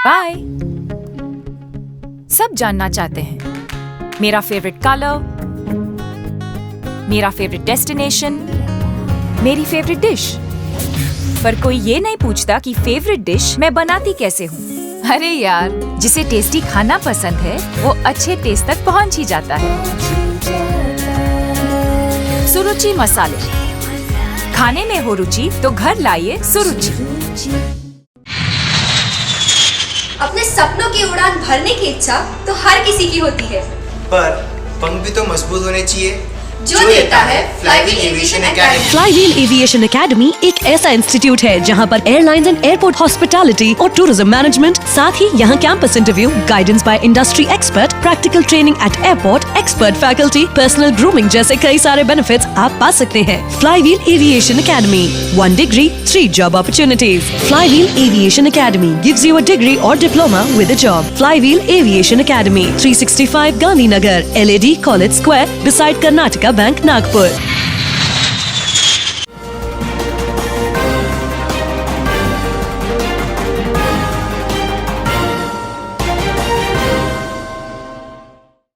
Bye. सब जानना चाहते हैं मेरा फेवरेट कलर, मेरा फेवरेट डेस्टिनेशन, मेरी फेवरेट डिश, पर कोई ये नहीं पूछता कि फेवरेट डिश मैं बनाती कैसे हूँ। अरे यार, जिसे टेस्टी खाना पसंद है वो अच्छे टेस्ट तक पहुँच ही जाता है। सुरुचि मसाले, खाने में हो रुचि तो घर लाइए सुरुचि। अपने सपनों की उड़ान भरने की इच्छा तो हर किसी की होती है, पर पंख भी तो मजबूत होने चाहिए जो देता है flywheel aviation academy. Flywheel aviation academy एक ऐसा इंस्टीट्यूट है जहां पर एयरलाइंस एंड एयरपोर्ट हॉस्पिटैलिटी और टूरिज्म मैनेजमेंट, साथ ही यहां campus interview, guidance by industry expert, practical training at airport, expert faculty, personal grooming जैसे कई सारे बेनिफिट्स आप पा सकते हैं। Flywheel aviation academy, 1 degree, 3 job opportunities. Flywheel Aviation Academy gives you a degree or diploma with a job. Flywheel Aviation Academy, 365 Gandhinagar, LAD College Square, beside Karnataka Bank, Nagpur.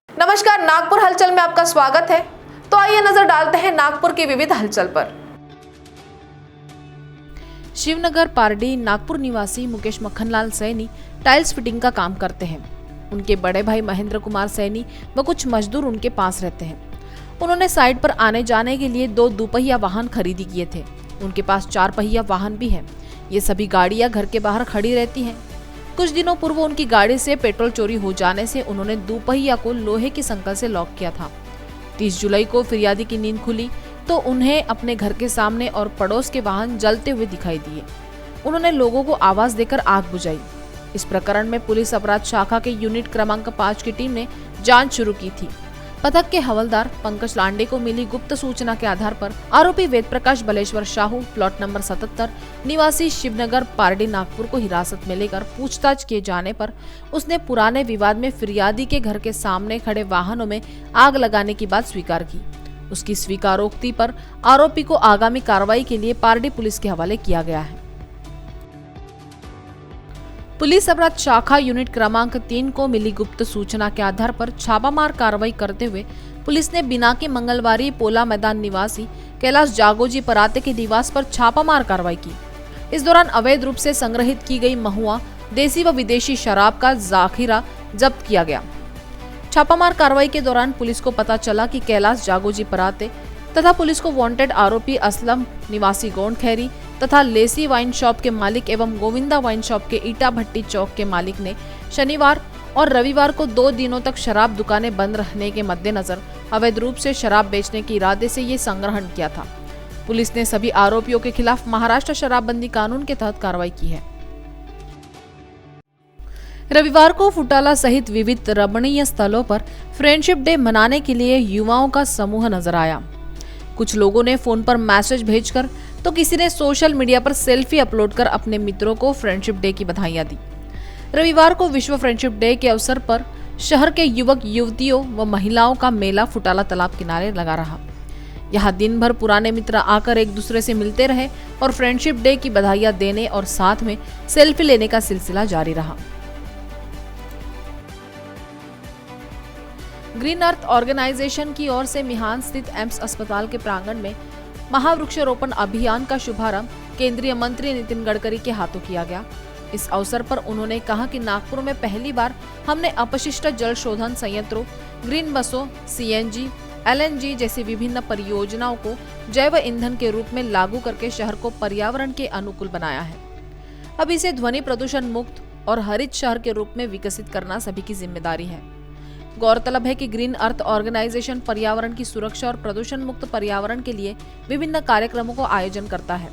नमस्कार, नागपुर हलचल में आपका स्वागत है। तो आइए नजर डालते हैं नागपुर की विविध हलचल पर। शिवनगर पारडी नागपुर निवासी मुकेश मक्खनलाल सैनी टाइल्स फिटिंग का काम करते हैं। उनके बड़े भाई महेंद्र कुमार सैनी व कुछ मजदूर उनके पास रहते हैं। उन्होंने साइट पर आने जाने के लिए 2 दुपहिया वाहन खरीदी किए थे। उनके पास 4 पहिया वाहन भी है। ये सभी गाड़ियां घर के बाहर खड़ी रहती हैं। कुछ दिनों पूर्व उनकी गाड़ी से पेट्रोल चोरी हो जाने से उन्होंने दुपहिया को लोहे की संकल से लॉक किया था। 30 जुलाई को फिरियादी की नींद खुली तो उन्हें अपने घर के सामने और पड़ोस के वाहन जलते हुए दिखाई दिए। उन्होंने लोगों को आवाज देकर आग बुझाई। इस प्रकरण में पुलिस अपराध शाखा के यूनिट क्रमांक 5 की टीम ने जांच शुरू की थी। पथक के हवलदार पंकज लांडे को मिली गुप्त सूचना के आधार पर आरोपी वेद प्रकाश बलेश्वर शाहू, प्लॉट नंबर 77, निवासी शिवनगर पारडी नागपुर को हिरासत में लेकर पूछताछ किए जाने पर उसने पुराने विवाद में फिरियादी के घर के सामने खड़े वाहनों में आग लगाने की बात स्वीकार की। उसकी स्वीकारोक्ति पर आरोपी को आगामी कार्रवाई के लिए पारडी पुलिस के हवाले किया गया है। पुलिस अपराध शाखा यूनिट क्रमांक 3 को मिली गुप्त सूचना के आधार पर छापामार कार्रवाई करते हुए पुलिस ने बिना के मंगलवारी पोला मैदान निवासी कैलाश जागोजी पराते के निवास पर छापामार कार्रवाई की। इस दौरान अवैध रूप से संग्रहित की गई महुआ, देसी व विदेशी शराब का जाखिरा जब्त किया गया। छापामार कार्रवाई के दौरान पुलिस को पता चला कि कैलाश जागोजी पराते तथा पुलिस को वांटेड आरोपी असलम निवासी गोंड खैरी तथा लेसी वाइन शॉप के मालिक एवं गोविंदा वाइन शॉप के ईटा भट्टी चौक के मालिक ने शनिवार और रविवार को 2 दिनों तक शराब दुकानें बंद रहने के मद्देनजर अवैध रूप से शराब बेचने के इरादे से ये संग्रहण किया था। पुलिस ने सभी आरोपियों के खिलाफ महाराष्ट्र शराबबंदी कानून के तहत कार्रवाई की है। रविवार को फुटाला सहित विविध रमणीय स्थलों पर फ्रेंडशिप डे मनाने के लिए युवाओं का समूह नजर आया। कुछ लोगों ने फोन पर मैसेज भेजकर तो किसी ने सोशल मीडिया पर सेल्फी अपलोड कर अपने मित्रों को फ्रेंडशिप डे की बधाइयां दी। रविवार को विश्व फ्रेंडशिप डे के अवसर पर शहर के युवक युवतियों व महिलाओं का मेला फुटाला तालाब किनारे लगा रहा। यहाँ दिन भर पुराने मित्र आकर एक दूसरे से मिलते रहे और फ्रेंडशिप डे की बधाइयां देने और साथ में सेल्फी लेने का सिलसिला जारी रहा। ग्रीन अर्थ ऑर्गेनाइजेशन की ओर से मिहान स्थित एम्स अस्पताल के प्रांगण में महावृक्षारोपण अभियान का शुभारंभ केंद्रीय मंत्री नितिन गडकरी के हाथों किया गया। इस अवसर पर उन्होंने कहा कि नागपुर में पहली बार हमने अपशिष्ट जल शोधन संयंत्रों, ग्रीन बसों, CNG, LNG जैसी विभिन्न परियोजनाओं को जैव ईंधन के रूप में लागू करके शहर को पर्यावरण के अनुकूल बनाया है। अब इसे ध्वनि प्रदूषण मुक्त और हरित शहर के रूप में विकसित करना सभी की जिम्मेदारी है। गौरतलब है कि ग्रीन अर्थ ऑर्गेनाइजेशन पर्यावरण की सुरक्षा और प्रदूषण मुक्त पर्यावरण के लिए विभिन्न कार्यक्रमों को आयोजन करता है।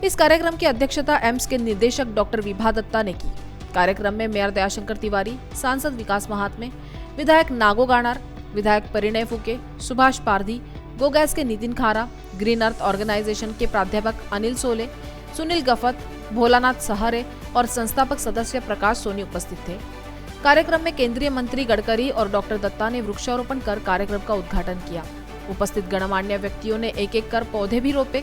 इस कार्यक्रम की अध्यक्षता एम्स के निदेशक डॉक्टर विभा दत्ता ने की। कार्यक्रम में मेयर दयाशंकर तिवारी, सांसद विकास महात्मे, विधायक नागो गाणार, विधायक परिणय फुके, सुभाष पारधी, गो गैस के नितिन खारा, ग्रीन अर्थ ऑर्गेनाइजेशन के प्राध्यापक अनिल सोले, सुनील गफत, भोलानाथ सहारे और संस्थापक सदस्य प्रकाश सोनी उपस्थित थे। कार्यक्रम में केंद्रीय मंत्री गडकरी और डॉक्टर दत्ता ने वृक्षारोपण कर कार्यक्रम का उद्घाटन किया। उपस्थित गणमान्य व्यक्तियों ने एक एक कर पौधे भी रोपे।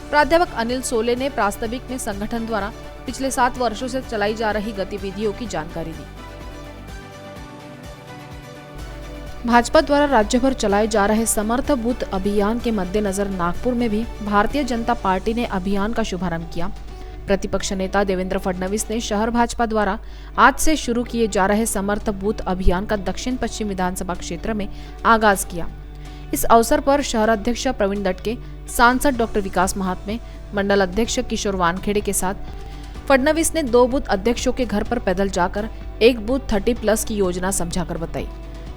प्राध्यापक अनिल सोले ने प्रास्ताविक में संगठन द्वारा पिछले 7 वर्षों से चलाई जा रही गतिविधियों की जानकारी दी। भाजपा द्वारा राज्य भर चलाए जा रहे समर्थ बूथ अभियान के मद्देनजर नागपुर में भी भारतीय जनता पार्टी ने अभियान का शुभारंभ किया। प्रतिपक्ष नेता देवेंद्र फडणवीस ने शहर भाजपा द्वारा आज से शुरू किए जा रहे समर्थ बूथ अभियान का दक्षिण पश्चिम विधानसभा क्षेत्र में आगाज किया। इस अवसर पर शहर अध्यक्ष प्रवीण दटके, सांसद डॉक्टर विकास महात्मे, मंडल अध्यक्ष किशोर वानखेड़े के साथ फडणवीस ने 2 बूथ अध्यक्षों के घर पर पैदल जाकर एक बूथ 30+ की योजना समझाकर बताई।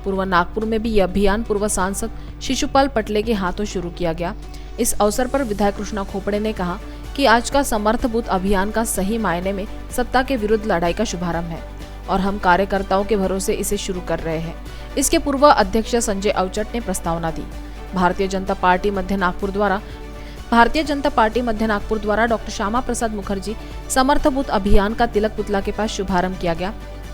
पूर्व नागपुर में भी यह अभियान पूर्व सांसद शिशुपाल पटले के हाथों शुरू किया गया। इस अवसर पर विधायक कृष्णा खोपड़े ने कहा कि आज का समर्थ बूथ अभियान का सही मायने में सत्ता के विरुद्ध लड़ाई का शुभारंभ है और हम कार्यकर्ताओं के भरोसे इसे शुरू कर रहे हैं। इसके पूर्व अध्यक्ष संजय अवचट ने प्रस्तावना दी। भारतीय जनता पार्टी मध्य नागपुर द्वारा डॉक्टर श्यामा प्रसाद मुखर्जी समर्थ बूथ अभियान का तिलक पुतला के पास शुभारंभ किया गया।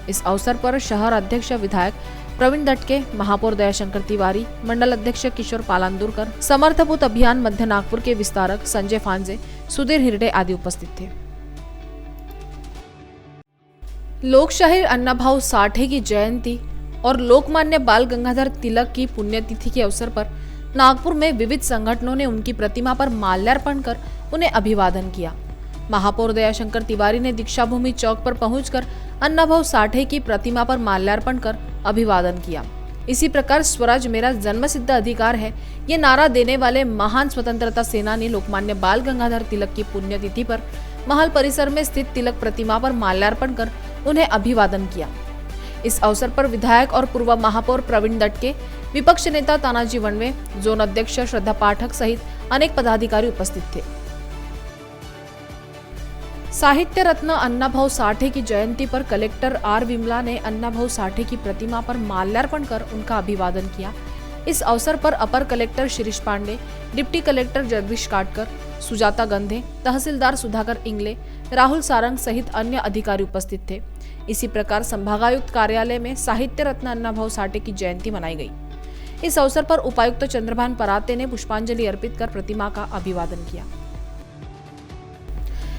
इस अवसर पर शहर अध्यक्ष विधायक प्रवीण दटके, महापौर दयाशंकर तिवारी, मंडल अध्यक्ष किशोर पालांदुरकर, समर्थ बूथ अभियान मध्य नागपुर के विस्तारक संजय फांजे, सुधीर हिरडे आदि उपस्थित थे। लोकशाहीर अण्णाभाऊ साठे की जयंती और लोकमान्य बाल गंगाधर तिलक की पुण्यतिथि के अवसर पर नागपुर में विविध संगठनों ने उनकी प्रतिमा पर माल्यार्पण कर उन्हें अभिवादन किया। महापौर दयाशंकर तिवारी ने दीक्षाभूमि चौक पर पहुंचकर अण्णाभाऊ साठे की प्रतिमा पर माल्यार्पण कर अभिवादन किया। इसी प्रकार स्वराज मेरा जन्मसिद्ध अधिकार है, ये नारा देने वाले महान स्वतंत्रता सेनानी लोकमान्य बाल गंगाधर तिलक की पुण्यतिथि पर महल परिसर में स्थित तिलक प्रतिमा पर माल्यार्पण कर उन्हें अभिवादन किया। इस अवसर पर विधायक और पूर्व महापौर प्रवीण दटके, विपक्ष नेता तानाजी वनवे, जोन अध्यक्ष श्रद्धा पाठक सहित अनेक पदाधिकारी उपस्थित थे। साहित्य रत्न अण्णाभाऊ साठे की जयंती पर कलेक्टर आर विमला ने अण्णाभाऊ साठे की प्रतिमा पर माल्यार्पण कर उनका अभिवादन किया। इस अवसर पर अपर collector Shirish Pande, deputy collector Jagdish Katkar, Sujata Gandhe, तहसीलदार सुधाकर इंगले, राहुल सारंग सहित अन्य अधिकारी उपस्थित थे। इसी प्रकार संभागायुक्त कार्यालय में साहित्य रत्न अण्णाभाऊ साठे की जयंती मनाई गई। इस अवसर पर उपायुक्त चंद्रभान पराते ने पुष्पांजलि अर्पित कर प्रतिमा का अभिवादन किया।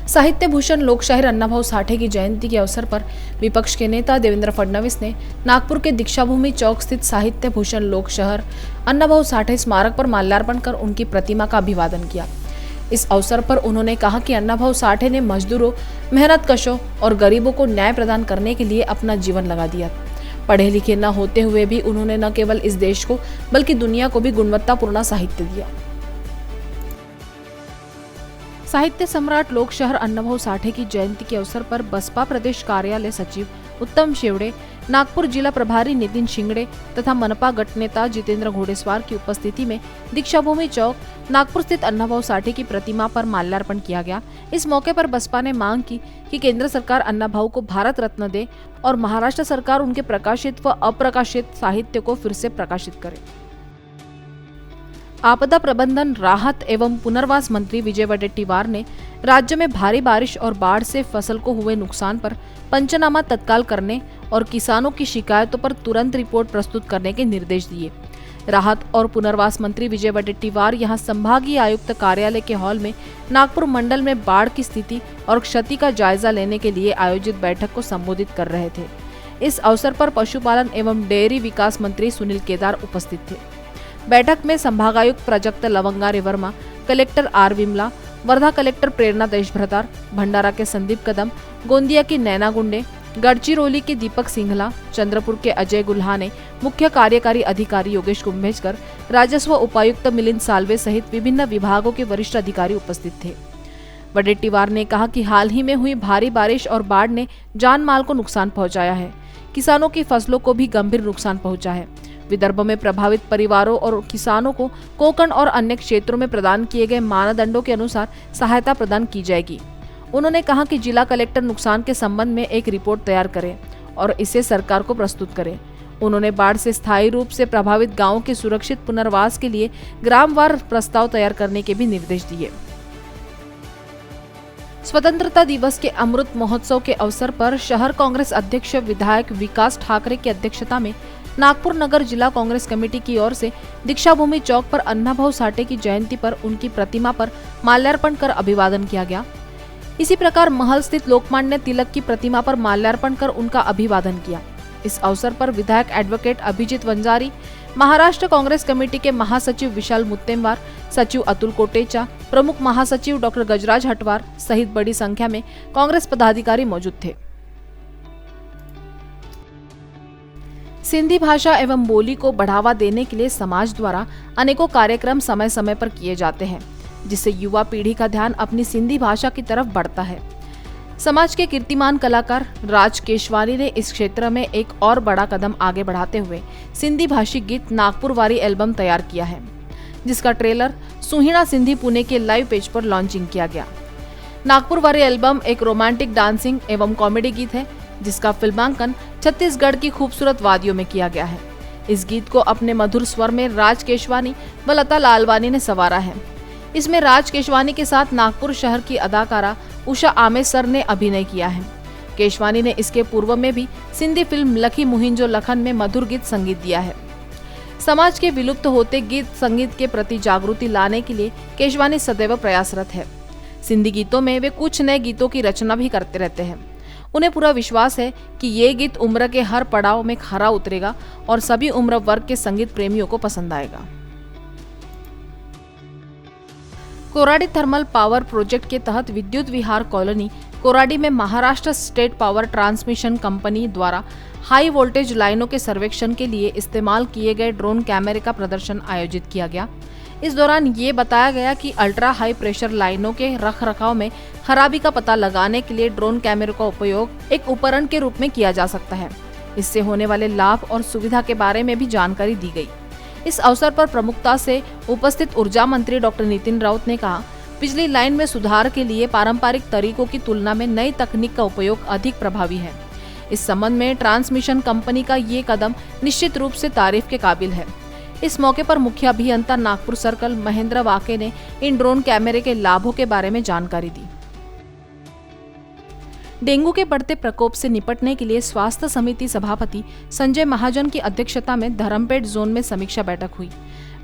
साहित्य भूषण लोकशाहीर अण्णाभाऊ साठे की जयंती के अवसर पर विपक्ष के नेता देवेंद्र फडणवीस ने नागपुर के दीक्षाभूमि चौक स्थित साहित्य भूषण लोकशाहीर अण्णाभाऊ साठे स्मारक पर माल्यार्पण कर उनकी प्रतिमा का अभिवादन किया। इस अवसर पर उन्होंने कहा कि अण्णाभाऊ साठे ने मजदूरों, मेहनतकशों और गरीबों को न्याय प्रदान करने के लिए अपना जीवन लगा दिया। पढ़े लिखे न होते हुए भी उन्होंने न केवल इस देश को बल्कि दुनिया को भी गुणवत्तापूर्ण साहित्य दिया। साहित्य सम्राट लोकशाहीर अण्णाभाऊ साठे की जयंती के अवसर पर बसपा प्रदेश कार्यालय सचिव उत्तम शेवड़े, नागपुर जिला प्रभारी नितिन शिंगड़े तथा मनपा गट नेता जितेंद्र घोडेस्वार की उपस्थिति में दीक्षाभूमि चौक नागपुर स्थित अण्णाभाऊ साठे की प्रतिमा पर माल्यार्पण किया गया। इस मौके पर बसपा ने मांग की कि केंद्र सरकार अण्णाभाऊ को भारत रत्न दे और महाराष्ट्र सरकार उनके प्रकाशित व अप्रकाशित साहित्य को फिर से प्रकाशित करे। आपदा प्रबंधन, राहत एवं पुनर्वास मंत्री विजय वडेट्टीवार ने राज्य में भारी बारिश और बाढ़ से फसल को हुए नुकसान पर पंचनामा तत्काल करने और किसानों की शिकायतों पर तुरंत रिपोर्ट प्रस्तुत करने के निर्देश दिए। राहत और पुनर्वास मंत्री विजय वडेट्टीवार यहां संभागीय आयुक्त कार्यालय के हॉल में नागपुर मंडल में बाढ़ की स्थिति और क्षति का जायजा लेने के लिए आयोजित बैठक को संबोधित कर रहे थे। इस अवसर पर पशुपालन एवं डेयरी विकास मंत्री सुनील केदार उपस्थित थे। बैठक में संभागायुक्त Prajakt Lavangare Verma, collector R Vimala, Wardha collector Prerna Deshbhratar, Bhandara के संदीप कदम, गोंदिया की नैना गुंडे, गढ़चिरौली के दीपक सिंघला, चंद्रपुर के अजय गुल्हाने, मुख्य कार्यकारी अधिकारी योगेश कुंभेजकर, राजस्व उपायुक्त मिलिंद साल्वे सहित विभिन्न विभागों के वरिष्ठ अधिकारी उपस्थित थे। वडेट्टीवार ने कहा कि हाल ही में हुई भारी बारिश और बाढ़ ने जान माल को नुकसान पहुंचाया है। किसानों की फसलों को भी गंभीर नुकसान पहुंचा है। विदर्भ में प्रभावित परिवारों और किसानों को कोंकण और अन्य क्षेत्रों में प्रदान किए गए मानदंडों के अनुसार सहायता प्रदान की जाएगी। उन्होंने कहा कि जिला कलेक्टर नुकसान के संबंध में एक रिपोर्ट तैयार करें और इसे सरकार को प्रस्तुत करें। उन्होंने बाढ़ से स्थायी रूप से प्रभावित गांवों के सुरक्षित पुनर्वास के लिए ग्रामवार प्रस्ताव तैयार करने के भी निर्देश दिए। स्वतंत्रता दिवस के अमृत महोत्सव के अवसर पर शहर कांग्रेस अध्यक्ष विधायक विकास ठाकरे की अध्यक्षता में नागपुर नगर जिला कांग्रेस कमेटी की ओर से दीक्षाभूमि चौक पर अण्णाभाऊ साठे की जयंती पर उनकी प्रतिमा पर माल्यार्पण कर अभिवादन किया गया। इसी प्रकार महल स्थित लोकमान्य तिलक की प्रतिमा पर माल्यार्पण कर उनका अभिवादन किया। इस अवसर पर विधायक एडवोकेट अभिजीत वंजारी, महाराष्ट्र कांग्रेस कमेटी के महासचिव विशाल मुत्तेमवार, सचिव अतुल कोटेचा, प्रमुख महासचिव डॉक्टर गजराज हटवार सहित बड़ी संख्या में कांग्रेस पदाधिकारी मौजूद थे। सिंधी भाषा एवं बोली को बढ़ावा देने के लिए समाज द्वारा अनेकों कार्यक्रम समय समय पर किए जाते हैं, जिससे युवा पीढ़ी का ध्यान अपनी सिंधी भाषा की तरफ बढ़ता है। समाज के कीर्तिमान कलाकार राज केशवानी ने इस क्षेत्र में एक और बड़ा कदम आगे बढ़ाते हुए सिंधी भाषी गीत नागपुर वारी एल्बम तैयार किया है, जिसका ट्रेलर सुहिणा सिंधी पुणे के लाइव पेज पर लॉन्चिंग किया गया। नागपुर वारी एल्बम एक रोमांटिक डांसिंग एवं कॉमेडी गीत है, जिसका फिल्मांकन छत्तीसगढ़ की खूबसूरत वादियों में किया गया है। इस गीत को अपने मधुर स्वर में राज केशवानी व लता लालवानी ने संवारा है। इसमें राज केशवानी के साथ नागपुर शहर की अदाकारा उषा आमेसर ने अभिनय किया है। केशवानी ने इसके पूर्व में भी सिंधी फिल्म लखी मुहिंजो लखन में मधुर गीत संगीत दिया है। समाज के विलुप्त होते गीत संगीत के प्रति जागृति लाने के लिए केशवानी सदैव प्रयासरत है। सिंधी गीतों में वे कुछ नए गीतों की रचना भी करते रहते हैं। उन्हें पूरा विश्वास है कि ये गीत उम्र के हर पड़ाव में खरा उतरेगा और सभी उम्र वर्ग के संगीत प्रेमियों को पसंद आएगा। कोराडी थर्मल पावर प्रोजेक्ट के तहत विद्युत विहार कॉलोनी कोराडी में Maharashtra state power transmission company द्वारा हाई वोल्टेज लाइनों के सर्वेक्षण के लिए इस्तेमाल किए गए ड्रोन कैमरे का प्रदर्शन आयोजित किया गया। इस दौरान ये बताया गया कि अल्ट्रा हाई प्रेशर लाइनों के रखरखाव में खराबी का पता लगाने के लिए ड्रोन कैमरे का उपयोग एक उपकरण के रूप में किया जा सकता है। इससे होने वाले लाभ और सुविधा के बारे में भी जानकारी दी गई। इस अवसर पर प्रमुखता से उपस्थित ऊर्जा मंत्री डॉक्टर नितिन राउत ने कहा, बिजली लाइन में सुधार के लिए पारंपरिक तरीकों की तुलना में नई तकनीक का उपयोग अधिक प्रभावी है। इस संबंध में ट्रांसमिशन कंपनी का ये कदम निश्चित रूप से तारीफ के काबिल है। इस मौके पर मुख्य अभियंता नागपुर सर्कल महेंद्र वाके ने इन ड्रोन कैमरे के लाभों के बारे में जानकारी दी। डेंगू के बढ़ते प्रकोप से निपटने के लिए स्वास्थ्य समिति सभापति संजय महाजन की अध्यक्षता में धर्मपेट जोन में समीक्षा बैठक हुई।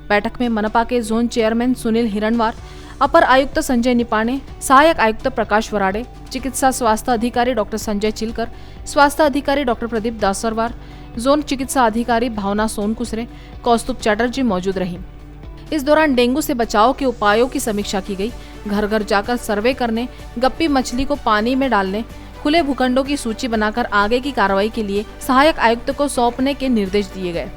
बैठक में मनपा के जोन चेयरमैन सुनील हिरणवार, अपर आयुक्त संजय निपाणे, सहायक आयुक्त प्रकाश वराडे, चिकित्सा स्वास्थ्य अधिकारी डॉक्टर संजय चिलकर, स्वास्थ्य अधिकारी डॉक्टर प्रदीप दासरवार, जोन चिकित्सा अधिकारी भावना सोनकुसरे, कौस्तुभ चैटर्जी मौजूद रही। इस दौरान डेंगू से बचाव के उपायों की समीक्षा की गई। घर घर जाकर सर्वे करने, गप्पी मछली को पानी में डालने, खुले भूखंडों की सूची बनाकर आगे की कार्रवाई के लिए सहायक आयुक्त को सौंपने के निर्देश दिए गए।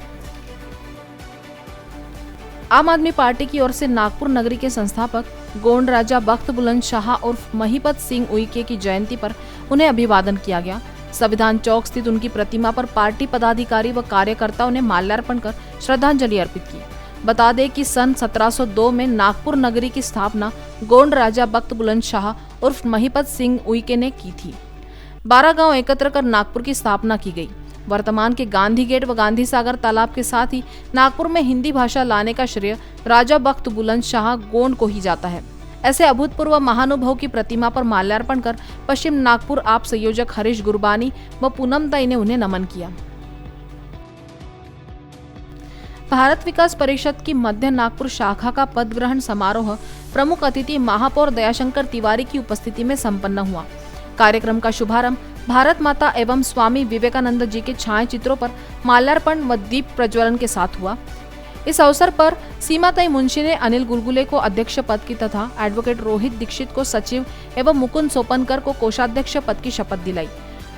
आम आदमी पार्टी की ओर से नागपुर नगरी के संस्थापक गोंड राजा बख्त बुलंद शाह उर्फ महिपत सिंह उइके की जयंती पर उन्हें अभिवादन किया गया। संविधान चौक स्थित उनकी प्रतिमा पर पार्टी पदाधिकारी व कार्यकर्ताओं ने माल्यार्पण कर श्रद्धांजलि अर्पित की। बता दें कि सन 1702 में नागपुर नगरी की स्थापना गोंड राजा बख्त बुलंद शाह उर्फ महिपत सिंह उइके ने की थी। 12 गांव एकत्र कर नागपुर की स्थापना की गई। वर्तमान के गांधी गेट व गांधी सागर तालाब के साथ ही नागपुर में हिंदी भाषा लाने का श्रेय राजा बख्त बुलंद शाह गोंड को ही जाता है। ऐसे अभूतपूर्व महानुभव की प्रतिमा पर माल्यार्पण कर पश्चिम नागपुर आप संयोजक हरीश गुरबानी व पूनम ताई ने उन्हें नमन किया। भारत विकास परिषद की मध्य नागपुर शाखा का पद ग्रहण समारोह प्रमुख अतिथि महापौर दयाशंकर तिवारी की उपस्थिति में संपन्न हुआ। कार्यक्रम का शुभारंभ भारत माता एवं स्वामी विवेकानंद जी के छायाचित्रों पर माल्यार्पण व दीप प्रज्वलन के साथ हुआ। इस अवसर पर सीमाताई मुंशी ने अनिल गुलगुले को अध्यक्ष पद की तथा एडवोकेट रोहित दीक्षित को सचिव एवं मुकुंद सोपनकर को कोषाध्यक्ष पद की शपथ दिलाई।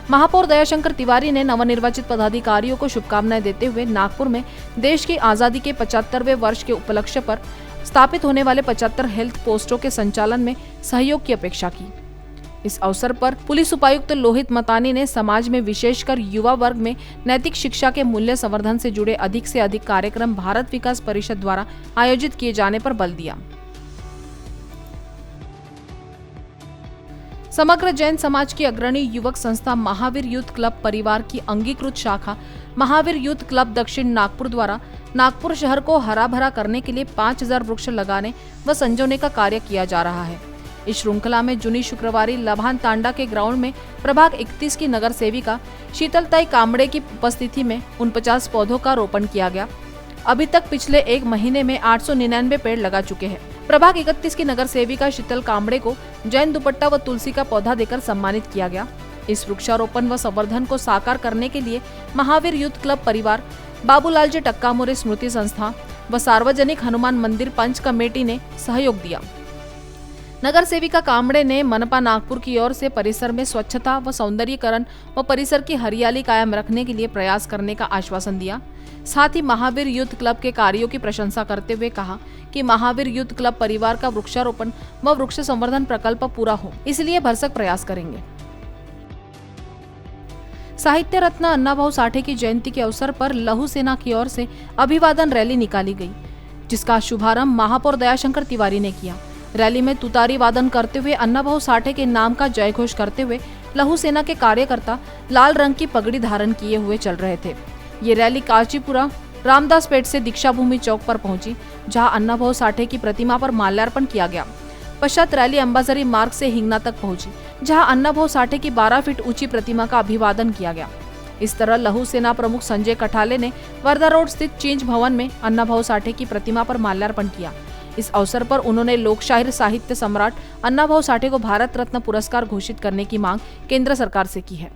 महापौर दयाशंकर तिवारी ने नवनिर्वाचित पदाधिकारियों को शुभकामनाएं देते हुए नागपुर में देश की आजादी के 75वें वर्ष के उपलक्ष्य पर स्थापित होने वाले 75 हेल्थ पोस्टों के संचालन में सहयोग की अपेक्षा की। इस अवसर पर पुलिस उपायुक्त लोहित मतानी ने समाज में विशेषकर युवा वर्ग में नैतिक शिक्षा के मूल्य संवर्धन से जुड़े अधिक से अधिक कार्यक्रम भारत विकास परिषद द्वारा आयोजित किए जाने पर बल दिया। समग्र जैन समाज की अग्रणी युवक संस्था महावीर यूथ क्लब परिवार की अंगीकृत शाखा महावीर यूथ क्लब दक्षिण नागपुर द्वारा नागपुर शहर को हरा भरा करने के लिए 5000 वृक्ष लगाने व संजोने का कार्य किया जा रहा है। इस श्रृंखला में जुनी शुक्रवारी लभान तांडा के ग्राउंड में प्रभाग 31 की नगर सेविका शीतलताई कामड़े की उपस्थिति में 49 पौधों का रोपण किया गया। अभी तक पिछले एक महीने में 899 पेड़ लगा चुके हैं। प्रभाग 31 की नगर सेविका शीतल कामड़े को जैन दुपट्टा व तुलसी का पौधा देकर सम्मानित किया गया। इस वृक्षारोपण व संवर्धन को साकार करने के लिए महावीर यूथ क्लब परिवार, बाबूलाल जी टक्कामोरे स्मृति संस्था व सार्वजनिक हनुमान मंदिर पंच कमेटी ने सहयोग दिया। नगर सेविका कामड़े ने मनपा नागपुर की ओर से परिसर में स्वच्छता व सौंदर्यीकरण व परिसर की हरियाली कायम रखने के लिए प्रयास करने का आश्वासन दिया। साथ ही महावीर यूथ क्लब के कार्यों की प्रशंसा करते हुए कहा कि महावीर यूथ क्लब परिवार का वृक्षारोपण व वृक्ष संवर्धन प्रकल्प पूरा हो, इसलिए भरसक प्रयास करेंगे। साहित्य रत्न अन्नाभाऊ साठे की जयंती के अवसर पर लहू सेना की ओर से अभिवादन रैली निकाली गई, जिसका शुभारंभ महापौर दयाशंकर तिवारी ने किया। रैली में तुतारी वादन करते हुए अन्नाभाऊ साठे के नाम का जयघोष करते हुए लहू सेना के कार्यकर्ता लाल रंग की पगड़ी धारण किए हुए चल रहे थे। ये रैली कांचीपुरा रामदास पेट से दीक्षा भूमि चौक पर पहुंची, जहां अन्नाभाऊ साठे की प्रतिमा पर माल्यार्पण किया गया। पश्चात रैली अंबाझरी मार्ग से हिंगना तक पहुंची, जहां अन्नाभाऊ साठे की 12 फीट ऊंची प्रतिमा का अभिवादन किया गया। इस तरह लहू सेना प्रमुख संजय कठाले ने वर्धा रोड स्थित चेंज भवन में अन्नाभाऊ साठे की प्रतिमा पर माल्यार्पण किया। इस अवसर पर उन्होंने लोकशाहीर साहित्य सम्राट अन्नाभाऊ साठे को भारत रत्न पुरस्कार घोषित करने की मांग केंद्र सरकार से की है।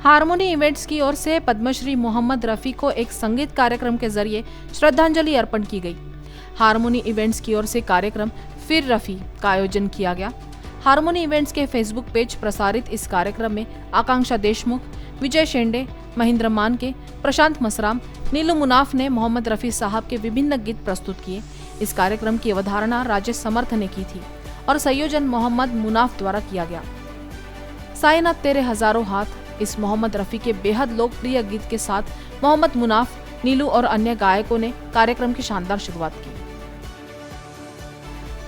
हारमोनी इवेंट्स की ओर से पद्मश्री मोहम्मद रफी को एक संगीत कार्यक्रम के जरिए श्रद्धांजलि अर्पण की गई। हारमोनी इवेंट्स की ओर से कार्यक्रम फिर रफी का आयोजन किया गया। हारमोनी इवेंट्स के फेसबुक पेज प्रसारित इस कार्यक्रम में आकांक्षा देशमुख, विजय शेंडे, महेंद्र मानके, प्रशांत मसराम, नीलू मुनाफ ने मोहम्मद रफी साहब के विभिन्न गीत प्रस्तुत किए। इस कार्यक्रम की अवधारणा राजेश समर्थ ने की थी और संयोजन मोहम्मद मुनाफ द्वारा किया गया। साइनाथ तेरे हजारों हाथ, इस मोहम्मद रफी के बेहद लोकप्रिय गीत के साथ मोहम्मद मुनाफ, नीलू और अन्य गायकों ने कार्यक्रम की शानदार शुरुआत की।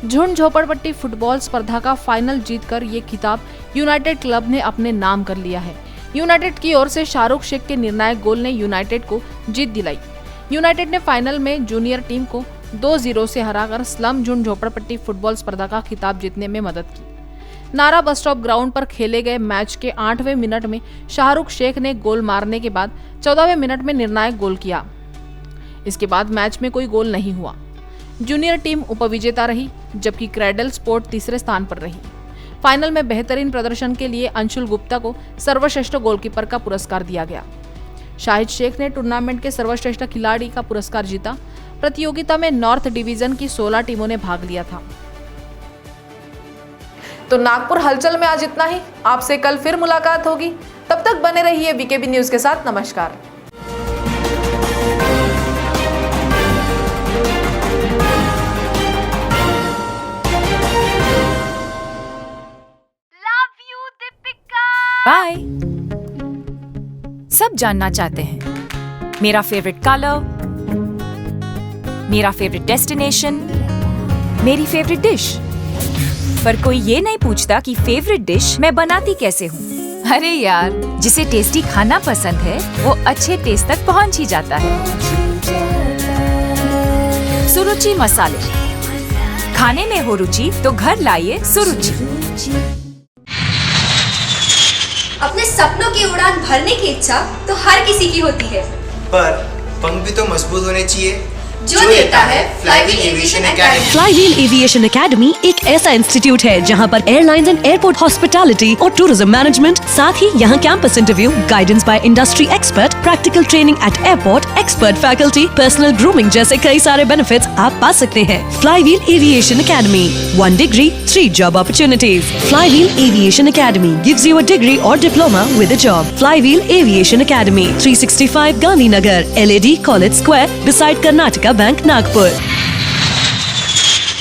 झुंड झोपड़पट्टी फुटबॉल स्पर्धा का फाइनल जीतकर ये खिताब यूनाइटेड क्लब ने अपने नाम कर लिया है। यूनाइटेड की ओर से शाहरुख शेख के निर्णायक गोल ने यूनाइटेड को जीत दिलाई। यूनाइटेड ने फाइनल में जूनियर टीम को 2-0 से हराकर स्लम झुंड झोपड़पट्टी फुटबॉल स्पर्धा का खिताब जीतने में मदद की। नारा बस स्टॉप ग्राउंड पर खेले गए मैच के 8वें मिनट में शाहरुख शेख ने गोल मारने के बाद 14वें मिनट में निर्णायक गोल किया। इसके बाद मैच में कोई गोल नहीं हुआ। जूनियर टीम उपविजेता रही, जबकि क्रेडल स्पोर्ट तीसरे स्थान पर रही। फाइनल में बेहतरीन प्रदर्शन के लिए अंशुल गुप्ता को सर्वश्रेष्ठ गोलकीपर का पुरस्कार दिया गया। शाहिद शेख ने टूर्नामेंट के सर्वश्रेष्ठ खिलाड़ी का पुरस्कार जीता। प्रतियोगिता में नॉर्थ डिवीजन की 16 टीमों ने भाग लिया था। तो नागपुर हलचल में आज इतना ही। आपसे कल फिर मुलाकात होगी, तब तक बने रहिए बीकेबी न्यूज के साथ। नमस्कार। बाय। सब जानना चाहते हैं मेरा फेवरेट कलर, मेरा फेवरेट डेस्टिनेशन, मेरी फेवरेट डिश, पर कोई ये नहीं पूछता कि फेवरेट डिश मैं बनाती कैसे हूँ। अरे यार, जिसे टेस्टी खाना पसंद है वो अच्छे टेस्ट तक पहुँच ही जाता है। सुरुचि मसाले, खाने में हो रुचि तो घर लाइए सुरुचि। अपने सपनों की उड़ान भरने की इच्छा तो हर किसी की होती है, पर पंख भी तो मजबूत होने चाहिए जो देता है flywheel aviation academy. Flywheel aviation academy एक ऐसा इंस्टीट्यूट है जहां पर एयरलाइंस एंड एयरपोर्ट हॉस्पिटैलिटी और टूरिज्म मैनेजमेंट, साथ ही यहां campus interview, guidance by industry expert, practical training at airport, expert faculty, personal grooming जैसे कई सारे बेनिफिट्स आप पा सकते हैं। Flywheel aviation academy, 1 degree, 3 job opportunities. Flywheel Aviation Academy gives you a degree or diploma with a job. Flywheel Aviation Academy, 365 Gandhi Nagar, LAD College Square, beside Karnataka Bank, Nagpur.